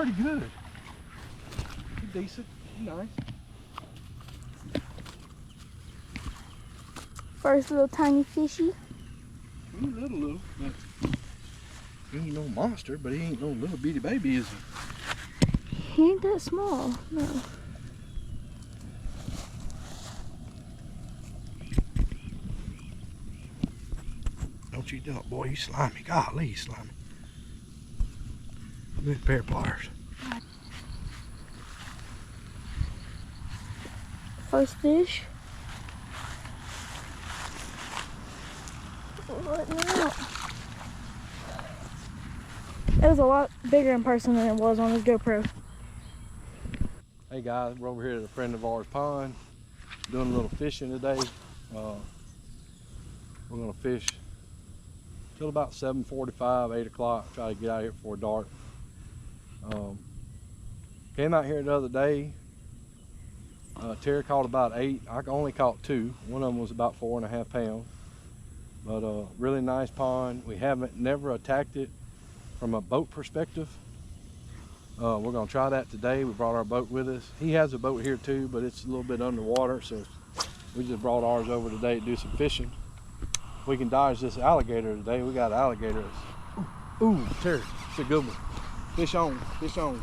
pretty good. He's decent. He's nice. First little tiny fishy. He's little, but he ain't no monster, but he ain't no little bitty baby, is he? He ain't that small, no. Don't you do it, boy. You slimy. Golly, you slimy. Good pair of pliers. First fish. Letting it out. It was a lot bigger in person than it was on his GoPro. Hey guys, we're over here at a friend of ours' pond, doing a little fishing today. We're gonna fish till about 7:45, 8 o'clock. Try to get out of here before dark. Came out here the other day. Terry caught about 8. I only caught 2. One of them was about 4.5 pounds. But really nice pond. We never attacked it from a boat perspective. We're gonna try that today. We brought our boat with us. He has a boat here too, but it's a little bit underwater, so we just brought ours over today to do some fishing. If we can dodge this alligator today, we got alligators. Ooh, Terry, it's a good one. Fish on, fish on.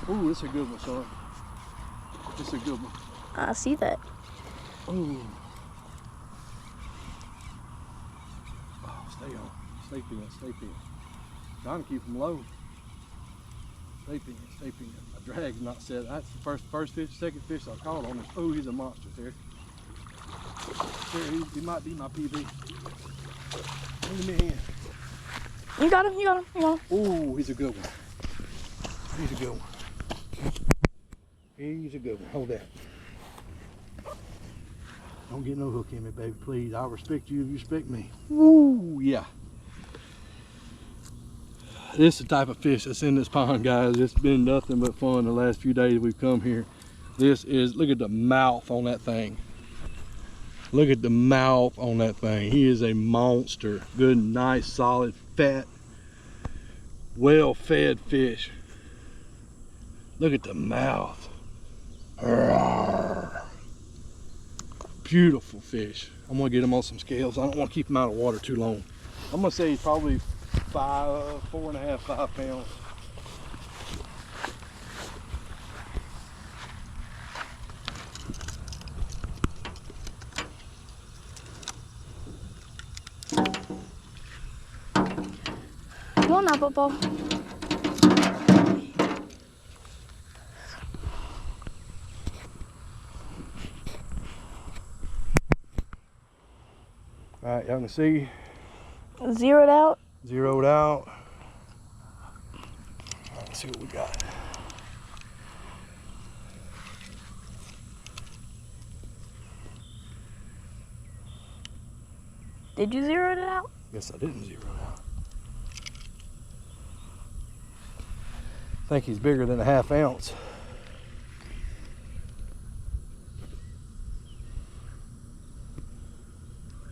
Ooh, it's a good one, son. It's a good one. I see that. Ooh. Oh, stay on. Stay pin, stay pin. Trying to keep them low. Stay pin, stay pin. My drag's not set. That's the first fish, second fish I caught on this. Oh, he's a monster, Terry. Terry, he might be my PB. Give me a hand. You got him, you got him, you got him. Ooh, he's a good one. He's a good one. He's a good one. Hold that. Don't get no hook in me, baby, please. I'll respect you if you respect me. Woo, yeah. This is the type of fish that's in this pond, guys. It's been nothing but fun the last few days we've come here. This is, look at the mouth on that thing. Look at the mouth on that thing. He is a monster. Good, nice, solid, fat, well-fed fish. Look at the mouth. Beautiful fish. I'm gonna get him on some scales. I don't want to keep him out of water too long. I'm gonna say he's probably 4.5, 5 pounds. Come on now, football. All right, y'all can see. Zeroed out. Zeroed out. Let's see what we got. Did you zero it out? Guess I didn't zero it out. I think he's bigger than a 1/2 ounce.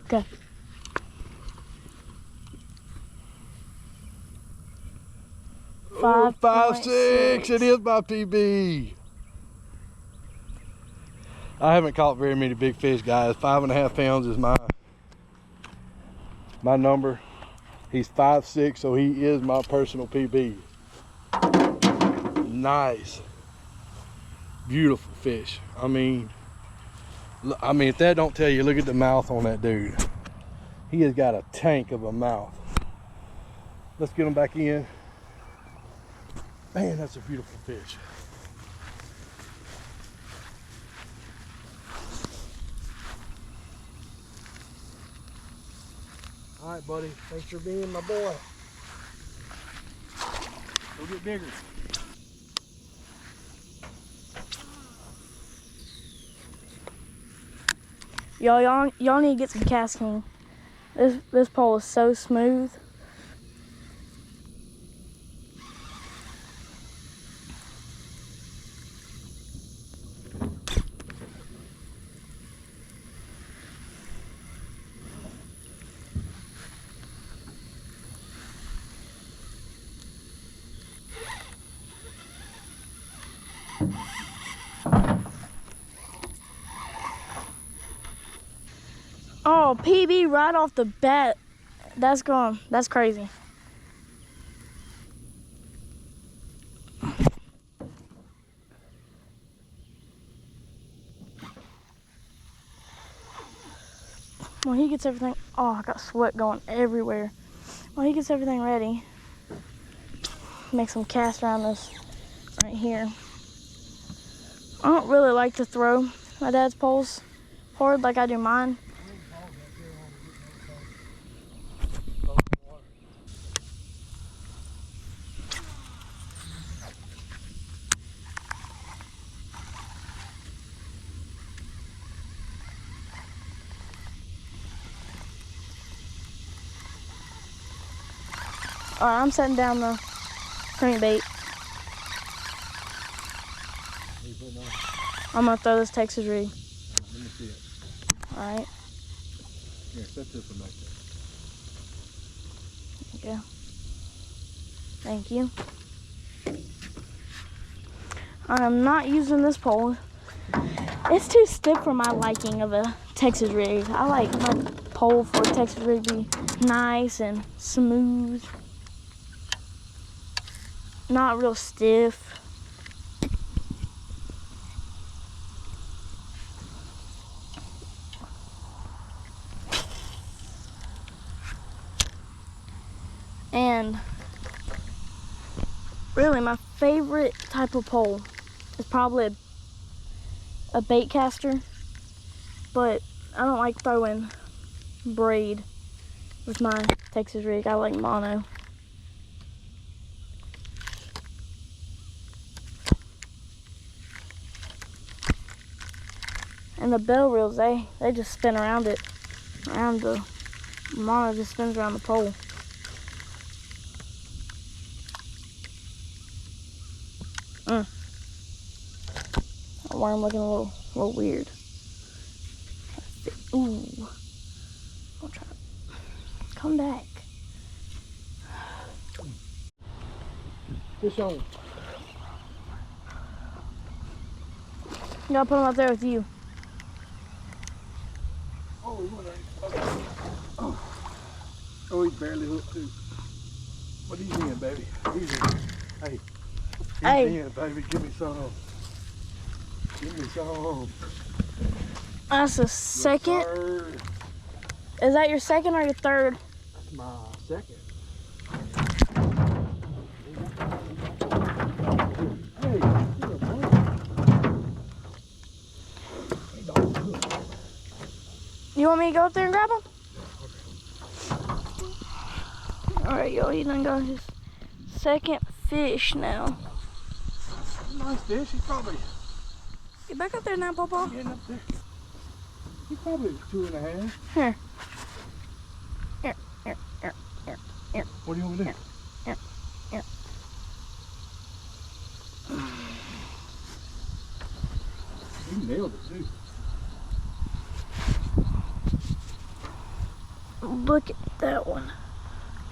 Okay. Oh, 5.6. It is my PB. I haven't caught very many big fish, guys. 5.5 pounds is my number. He's 5'6", so he is my personal PB. Nice, beautiful fish. I mean, if that don't tell you, look at the mouth on that dude. He has got a tank of a mouth. Let's get him back in. Man, that's a beautiful fish. All right, buddy. Thanks for being my boy. Go get bigger. Y'all need to get some casting. This pole is so smooth. Oh, PB right off the bat. That's crazy. When he gets everything, oh, I got sweat going everywhere. When he gets everything ready, make some cast around this right here. I don't really like to throw my dad's poles hard like I do mine. Alright, I'm setting down the crankbait. I'm gonna throw this Texas rig. Let me see it. Alright. Here, set this one back there. There you go. Thank you. I'm not using this pole. It's too stiff for my liking of a Texas rig. I like my pole for a Texas rig to be nice and smooth. Not real stiff. And really my favorite type of pole is probably a bait caster, but I don't like throwing braid with my Texas rig. I like mono. And the bell reels, they just spin around it. Around the mono just spins around the pole. That worm looking a little weird. Ooh. I'll try. Come back. Fish on. You gotta put him up there with you. Oh, he went right. Oh, he's barely hooked too. What are you doing, baby? He's in. Hey. Hey. In, baby. Give me some. Give me some. That's a second. Yes, Is that your second or your third? that's my second. Hey, good boy. Hey, dog. You want me to go up there and grab him? Alright, yo, he done got his second fish now. Nice fish. He's probably Get back up there now, Papa. getting up there. He's probably 2.5. Here. What do you want me to do? Here. You nailed it too. Look at that one.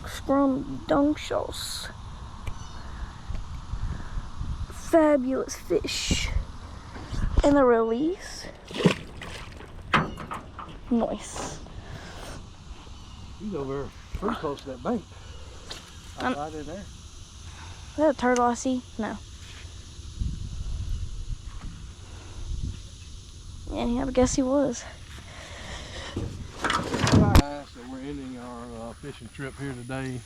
Scrumdiddlicious. Fabulous fish. And the release. Nice. He's over there pretty close to that bank. Right in there. Is that a turtle I see? No. Yeah, I guess he was. Alright, so we're ending our fishing trip here today.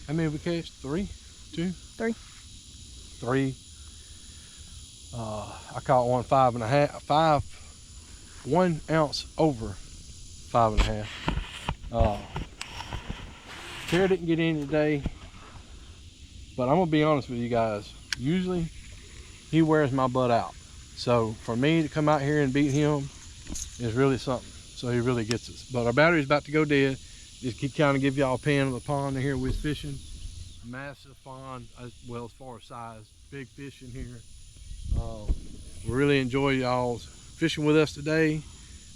How many have we catch? 3? 2? 3. 3. I caught one 5.5. 1 ounce over 5.5. Tara didn't get in today, but I'm gonna be honest with you guys. Usually he wears my butt out. So for me to come out here and beat him is really something. So he really gets us. But our battery's about to go dead. Just keep kind of give y'all a pan of the pond here we're fishing. Massive pond, as well as far as size. Big fish in here. We really enjoy y'all's fishing with us today.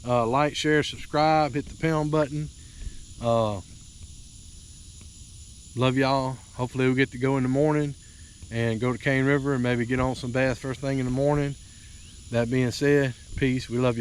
Like, share, subscribe, hit the pound button. Love y'all. Hopefully we'll get to go in the morning and go to Cane River and maybe get on some bass first thing in the morning. That being said, peace. We love you.